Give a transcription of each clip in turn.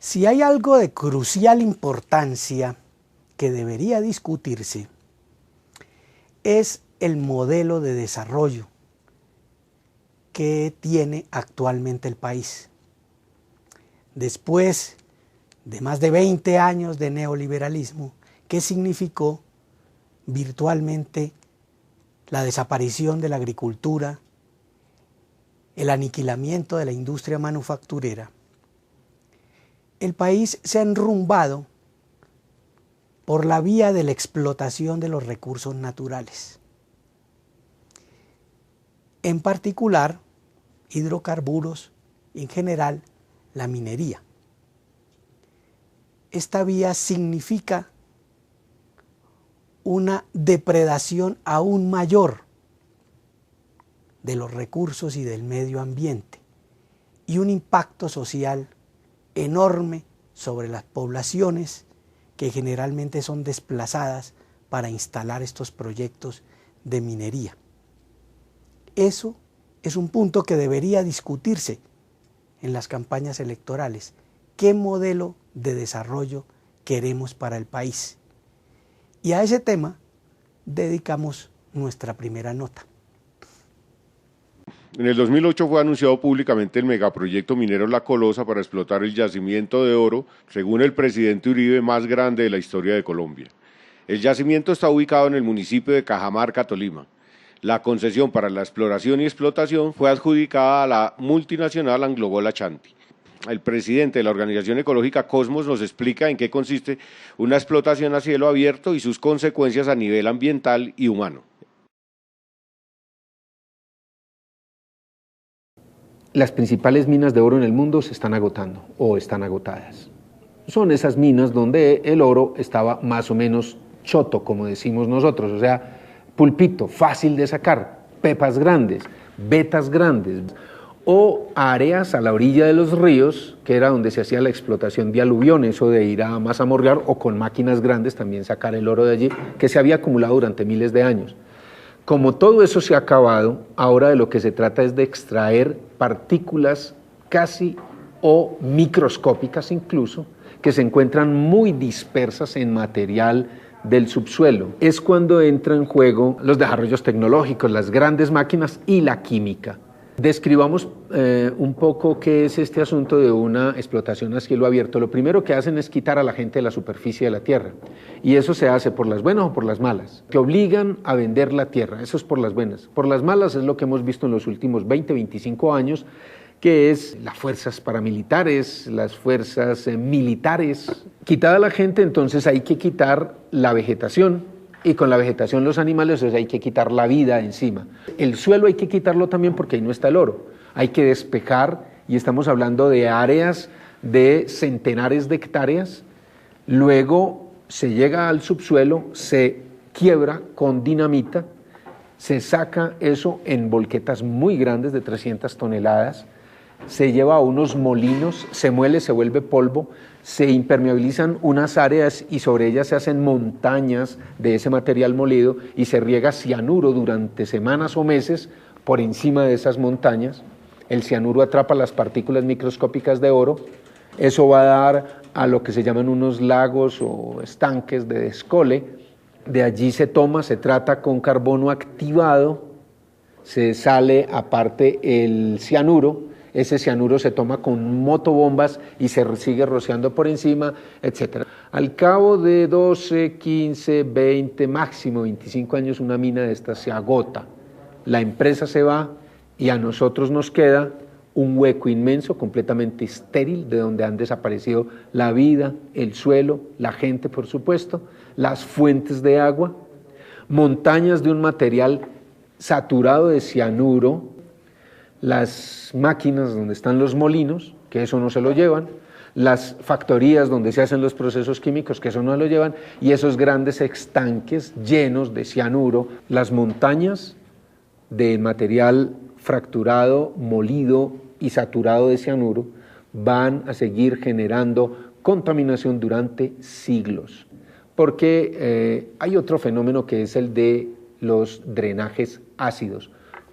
Si hay algo de crucial importancia que debería discutirse, es el modelo de desarrollo que tiene actualmente el país. Después de más de 20 años de neoliberalismo, ¿qué significó virtualmente la desaparición de la agricultura, el aniquilamiento de la industria manufacturera? El país se ha enrumbado por la vía de la explotación de los recursos naturales. En particular, hidrocarburos y en general la minería. Esta vía significa una depredación aún mayor de los recursos y del medio ambiente y un impacto social enorme sobre las poblaciones que generalmente son desplazadas para instalar estos proyectos de minería. Eso es un punto que debería discutirse en las campañas electorales. ¿Qué modelo de desarrollo queremos para el país? Y a ese tema dedicamos nuestra primera nota. En el 2008 fue anunciado públicamente el megaproyecto minero La Colosa para explotar el yacimiento de oro, según el presidente Uribe, más grande de la historia de Colombia. El yacimiento está ubicado en el municipio de Cajamarca, Tolima. La concesión para la exploración y explotación fue adjudicada a la multinacional Anglobal Ashanti. El presidente de la organización ecológica Cosmos nos explica en qué consiste una explotación a cielo abierto y sus consecuencias a nivel ambiental y humano. Las principales minas de oro en el mundo se están agotando o están agotadas. Son esas minas donde el oro estaba más o menos choto, como decimos nosotros, o sea, pulpito, fácil de sacar, pepas grandes, vetas grandes, o áreas a la orilla de los ríos, que era donde se hacía la explotación de aluviones o de ir a mazamorrear o con máquinas grandes también sacar el oro de allí, que se había acumulado durante miles de años. Como todo eso se ha acabado, ahora de lo que se trata es de extraer partículas casi o microscópicas incluso, que se encuentran muy dispersas en material del subsuelo. Es cuando entra en juego los desarrollos tecnológicos, las grandes máquinas y la química. Describamos un poco qué es este asunto de una explotación a cielo abierto. Lo primero que hacen es quitar a la gente de la superficie de la tierra, y eso se hace por las buenas o por las malas. Te obligan a vender la tierra, eso es por las buenas. Por las malas es lo que hemos visto en los últimos 20, 25 años, que es las fuerzas paramilitares, las fuerzas militares. Quitada la gente, entonces hay que quitar la vegetación, y con la vegetación los animales, hay que quitar la vida encima. El suelo hay que quitarlo también porque ahí no está el oro. Hay que despejar, y estamos hablando de áreas de centenares de hectáreas. Luego se llega al subsuelo, se quiebra con dinamita, se saca eso en volquetas muy grandes de 300 toneladas, se lleva a unos molinos, se muele, se vuelve polvo, se impermeabilizan unas áreas y sobre ellas se hacen montañas de ese material molido y se riega cianuro durante semanas o meses por encima de esas montañas. El cianuro atrapa las partículas microscópicas de oro. Eso va a dar a lo que se llaman unos lagos o estanques de descole. De allí se toma, se trata con carbono activado, se sale aparte el cianuro. Ese cianuro se toma con motobombas y se sigue rociando por encima, etc. Al cabo de 12, 15, 20, máximo 25 años, una mina de estas se agota. La empresa se va y a nosotros nos queda un hueco inmenso, completamente estéril, de donde han desaparecido la vida, el suelo, la gente, por supuesto, las fuentes de agua, montañas de un material saturado de cianuro, las máquinas donde están los molinos, que eso no se lo llevan, las factorías donde se hacen los procesos químicos, que eso no lo llevan, y esos grandes estanques llenos de cianuro, las montañas de material fracturado, molido y saturado de cianuro, van a seguir generando contaminación durante siglos, porque hay otro fenómeno que es el de los drenajes ácidos.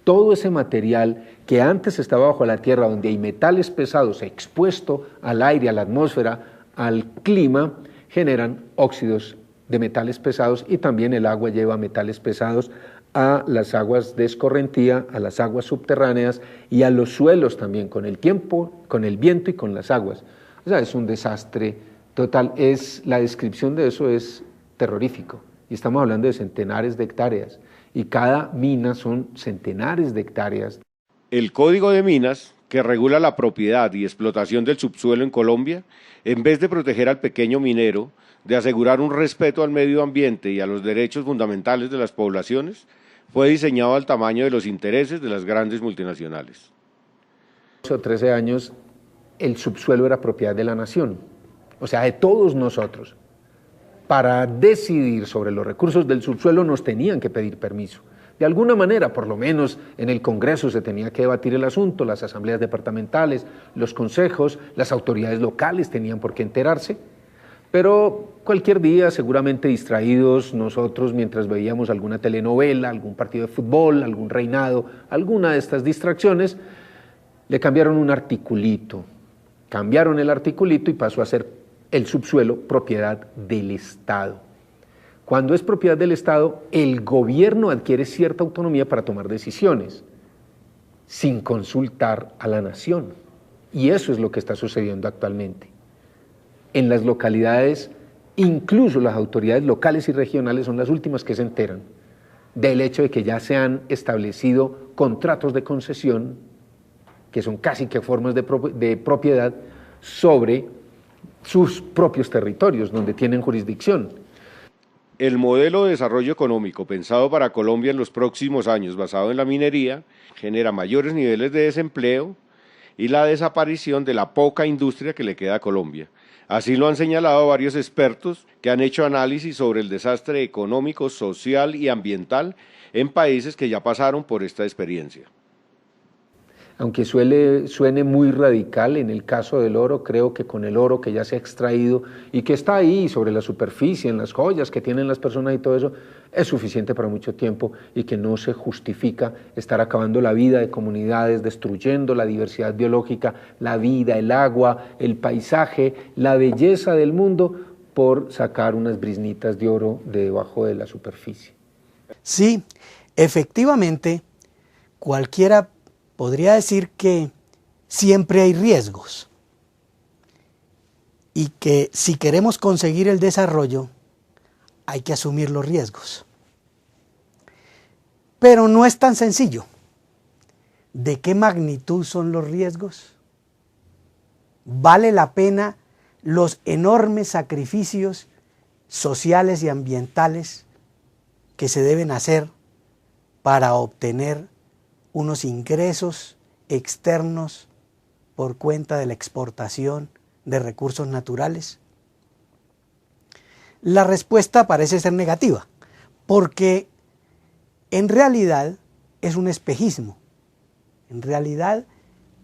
todo ese material que antes estaba bajo la tierra, donde hay metales pesados expuestos al aire, a la atmósfera, al clima, generan óxidos de metales pesados, y también el agua lleva metales pesados a las aguas de escorrentía, a las aguas subterráneas y a los suelos también, con el tiempo, con el viento y con las aguas. O sea, es un desastre total. La descripción de eso es terrorífico, y estamos hablando de centenares de hectáreas, y cada mina son centenares de hectáreas. El Código de Minas, que regula la propiedad y explotación del subsuelo en Colombia, en vez de proteger al pequeño minero, de asegurar un respeto al medio ambiente y a los derechos fundamentales de las poblaciones, fue diseñado al tamaño de los intereses de las grandes multinacionales. Hace 13 años el subsuelo era propiedad de la nación, o sea, de todos nosotros. Para decidir sobre los recursos del subsuelo nos tenían que pedir permiso. De alguna manera, por lo menos en el Congreso se tenía que debatir el asunto, las asambleas departamentales, los consejos, las autoridades locales tenían por qué enterarse, pero cualquier día, seguramente distraídos nosotros mientras veíamos alguna telenovela, algún partido de fútbol, algún reinado, alguna de estas distracciones, le cambiaron un articulito, cambiaron el articulito y pasó a ser el subsuelo propiedad del Estado. Cuando es propiedad del Estado, el gobierno adquiere cierta autonomía para tomar decisiones, sin consultar a la nación. Y eso es lo que está sucediendo actualmente. En las localidades, incluso las autoridades locales y regionales son las últimas que se enteran del hecho de que ya se han establecido contratos de concesión, que son casi que formas de propiedad, sobre sus propios territorios, donde tienen jurisdicción. El modelo de desarrollo económico pensado para Colombia en los próximos años, basado en la minería, genera mayores niveles de desempleo y la desaparición de la poca industria que le queda a Colombia. Así lo han señalado varios expertos que han hecho análisis sobre el desastre económico, social y ambiental en países que ya pasaron por esta experiencia. Aunque suene muy radical, en el caso del oro, creo que con el oro que ya se ha extraído y que está ahí sobre la superficie, en las joyas que tienen las personas y todo eso, es suficiente para mucho tiempo, y que no se justifica estar acabando la vida de comunidades, destruyendo la diversidad biológica, la vida, el agua, el paisaje, la belleza del mundo, por sacar unas briznitas de oro de debajo de la superficie. Sí, efectivamente, cualquiera podría decir que siempre hay riesgos, y que si queremos conseguir el desarrollo hay que asumir los riesgos. Pero no es tan sencillo. ¿De qué magnitud son los riesgos? ¿Vale la pena los enormes sacrificios sociales y ambientales que se deben hacer para obtener unos ingresos externos por cuenta de la exportación de recursos naturales? La respuesta parece ser negativa, porque en realidad es un espejismo. En realidad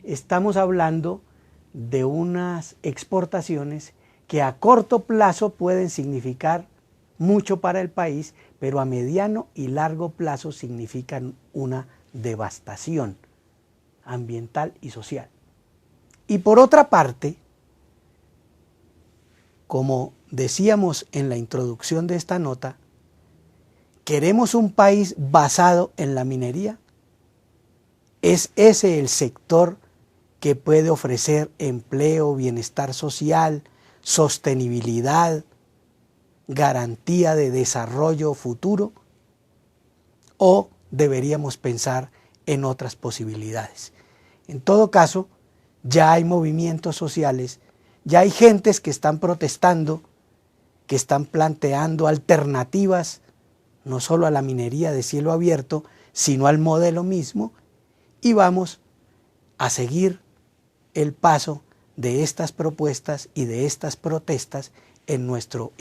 estamos hablando de unas exportaciones que a corto plazo pueden significar mucho para el país, pero a mediano y largo plazo significan una devastación ambiental y social. Y por otra parte, como decíamos en la introducción de esta nota, ¿queremos un país basado en la minería? ¿Es ese el sector que puede ofrecer empleo, bienestar social, sostenibilidad, garantía de desarrollo futuro? ¿O deberíamos pensar en otras posibilidades? En todo caso, ya hay movimientos sociales, ya hay gentes que están protestando, que están planteando alternativas no solo a la minería de cielo abierto, sino al modelo mismo, y vamos a seguir el paso de estas propuestas y de estas protestas en nuestro